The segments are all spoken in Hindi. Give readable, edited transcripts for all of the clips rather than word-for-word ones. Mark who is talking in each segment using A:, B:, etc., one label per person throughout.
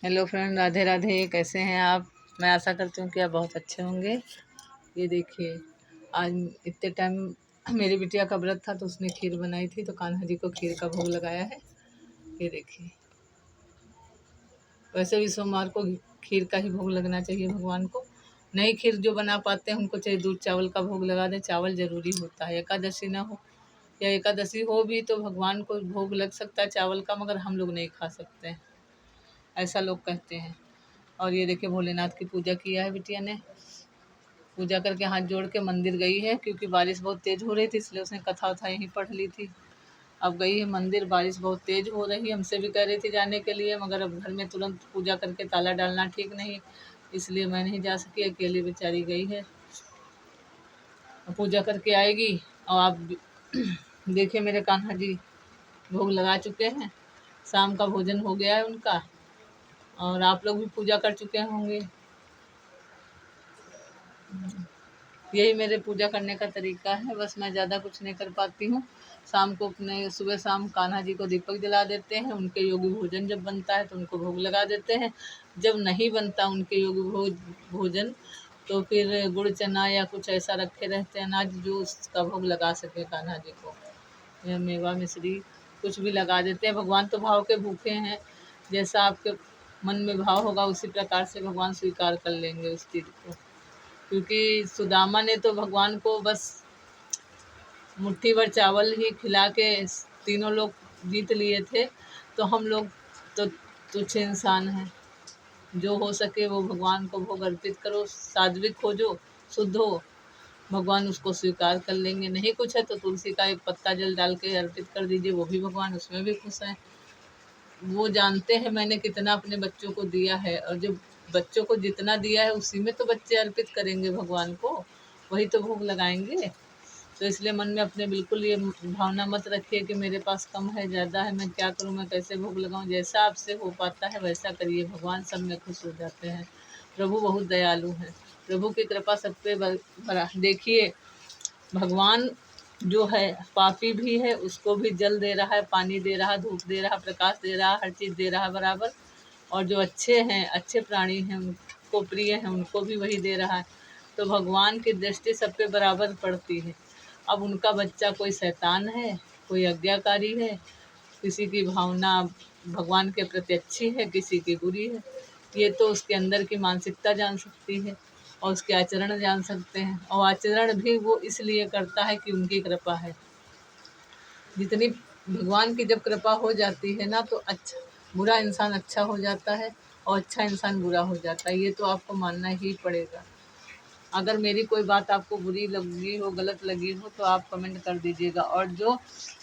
A: Hello friend, Radhe Radhe. कैसे हैं आप? मैं आशा करती हूँ कि आप बहुत अच्छे होंगे। ये देखिए, आज इतने टाइम मेरी बिटिया का व्रत था तो उसने खीर बनाई थी, तो कान्हा जी को खीर का भोग लगाया है। ये देखिए, वैसे भी सोमवार को खीर का ही भोग लगना चाहिए भगवान को। नई खीर जो बना पाते हैं उनको चाहे दूध चावल का भोग लगा दें। चावल ज़रूरी होता है, एकादशी ना हो या एकादशी हो भी तो भगवान को भोग लग सकता है चावल का, मगर हम लोग नहीं खा सकते हैं, ऐसा लोग कहते हैं। और ये देखिए, भोलेनाथ की पूजा किया है बिटिया ने। पूजा करके हाथ जोड़ के मंदिर गई है, क्योंकि बारिश बहुत तेज़ हो रही थी इसलिए उसने कथा वथा यहीं पढ़ ली थी। अब गई है मंदिर, बारिश बहुत तेज़ हो रही है, हमसे भी कह रही थी जाने के लिए, मगर अब घर में तुरंत पूजा करके ताला डालना ठीक नहीं, इसलिए मैं नहीं जा सकी। अकेली बेचारी गई है, पूजा करके आएगी। और आप देखिए, मेरे कान्हा जी भोग लगा चुके हैं, शाम का भोजन हो गया है उनका, और आप लोग भी पूजा कर चुके होंगे। यही मेरे पूजा करने का तरीका है, बस मैं ज़्यादा कुछ नहीं कर पाती हूँ। शाम को अपने सुबह शाम कान्हा जी को दीपक जला देते हैं, उनके योगी भोजन जब बनता है तो उनको भोग लगा देते हैं। जब नहीं बनता उनके योगी भोजन तो फिर गुड़ चना या कुछ ऐसा रखे रहते हैं अनाज जो उसका भोग लगा सके कान्हा जी को, या मेवा मिश्री कुछ भी लगा देते हैं। भगवान तो भाव के भूखे हैं, जैसा आपके मन में भाव होगा उसी प्रकार से भगवान स्वीकार कर लेंगे उस चीज़ को। क्योंकि सुदामा ने तो भगवान को बस मुट्ठी भर चावल ही खिला के तीनों लोग जीत लिए थे, तो हम लोग तो तुच्छ इंसान हैं। जो हो सके वो भगवान को भोग अर्पित करो, सात्विक हो, जो शुद्ध हो, भगवान उसको स्वीकार कर लेंगे। नहीं कुछ है तो तुलसी का एक पत्ता जल डाल के अर्पित कर दीजिए, वो भी भगवान उसमें भी खुश हैं। वो जानते हैं मैंने कितना अपने बच्चों को दिया है, और जो बच्चों को जितना दिया है उसी में तो बच्चे अर्पित करेंगे भगवान को, वही तो भोग लगाएंगे। तो इसलिए मन में अपने बिल्कुल ये भावना मत रखिए कि मेरे पास कम है, ज़्यादा है, मैं क्या करूं, मैं कैसे भोग लगाऊं। जैसा आपसे हो पाता है वैसा करिए, भगवान सब में खुश हो जाते हैं। प्रभु बहुत दयालु हैं, प्रभु की कृपा सब पे बरा। देखिए, भगवान जो है पापी भी है, उसको भी जल दे रहा है, पानी दे रहा है, धूप दे रहा है, प्रकाश दे रहा है, हर चीज़ दे रहा है बराबर। और जो अच्छे हैं, अच्छे प्राणी हैं, उनको प्रिय हैं, उनको भी वही दे रहा है। तो भगवान की दृष्टि सब पे बराबर पड़ती है। अब उनका बच्चा कोई शैतान है, कोई आज्ञाकारी है, किसी की भावना भगवान के प्रति अच्छी है, किसी की बुरी है, ये तो उसके अंदर की मानसिकता जान सकती है, और उसके आचरण जान सकते हैं। और आचरण भी वो इसलिए करता है कि उनकी कृपा है। जितनी भगवान की जब कृपा हो जाती है ना, तो अच्छा बुरा इंसान अच्छा हो जाता है और अच्छा इंसान बुरा हो जाता है, ये तो आपको मानना ही पड़ेगा। अगर मेरी कोई बात आपको बुरी लगी हो, गलत लगी हो, तो आप कमेंट कर दीजिएगा। और जो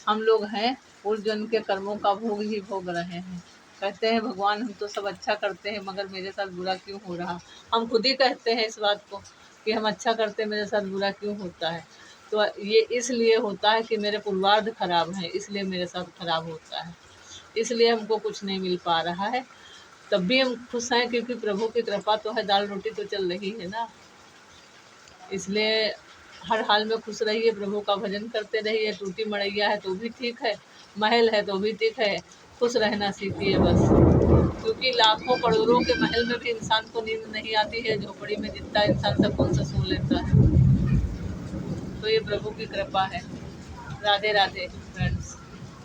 A: हम लोग हैं पूर्व जन्म के कर्मों का भोग ही भोग रहे हैं। कहते हैं भगवान हम तो सब अच्छा करते हैं मगर मेरे साथ बुरा क्यों हो रहा। हम खुद ही कहते हैं इस बात को कि हम अच्छा करते हैं, मेरे साथ बुरा क्यों होता है। तो ये इसलिए होता है कि मेरे पूर्वार्ध खराब हैं, इसलिए मेरे साथ खराब होता है, इसलिए हमको कुछ नहीं मिल पा रहा है। तब भी हम खुश हैं क्योंकि प्रभु की कृपा तो है, दाल रोटी तो चल रही है ना। इसलिए हर हाल में खुश रहिए, प्रभु का भजन करते रहिए। टूटी मड़ैया है तो भी ठीक है, महल है तो भी ठीक है, खुश रहना सीखिए बस। क्योंकि लाखों करोड़ों के महल में भी इंसान को नींद नहीं आती है, झोपड़ी में जितना इंसान सुकून से सो लेता है। तो ये प्रभु की कृपा है। राधे राधे फ्रेंड।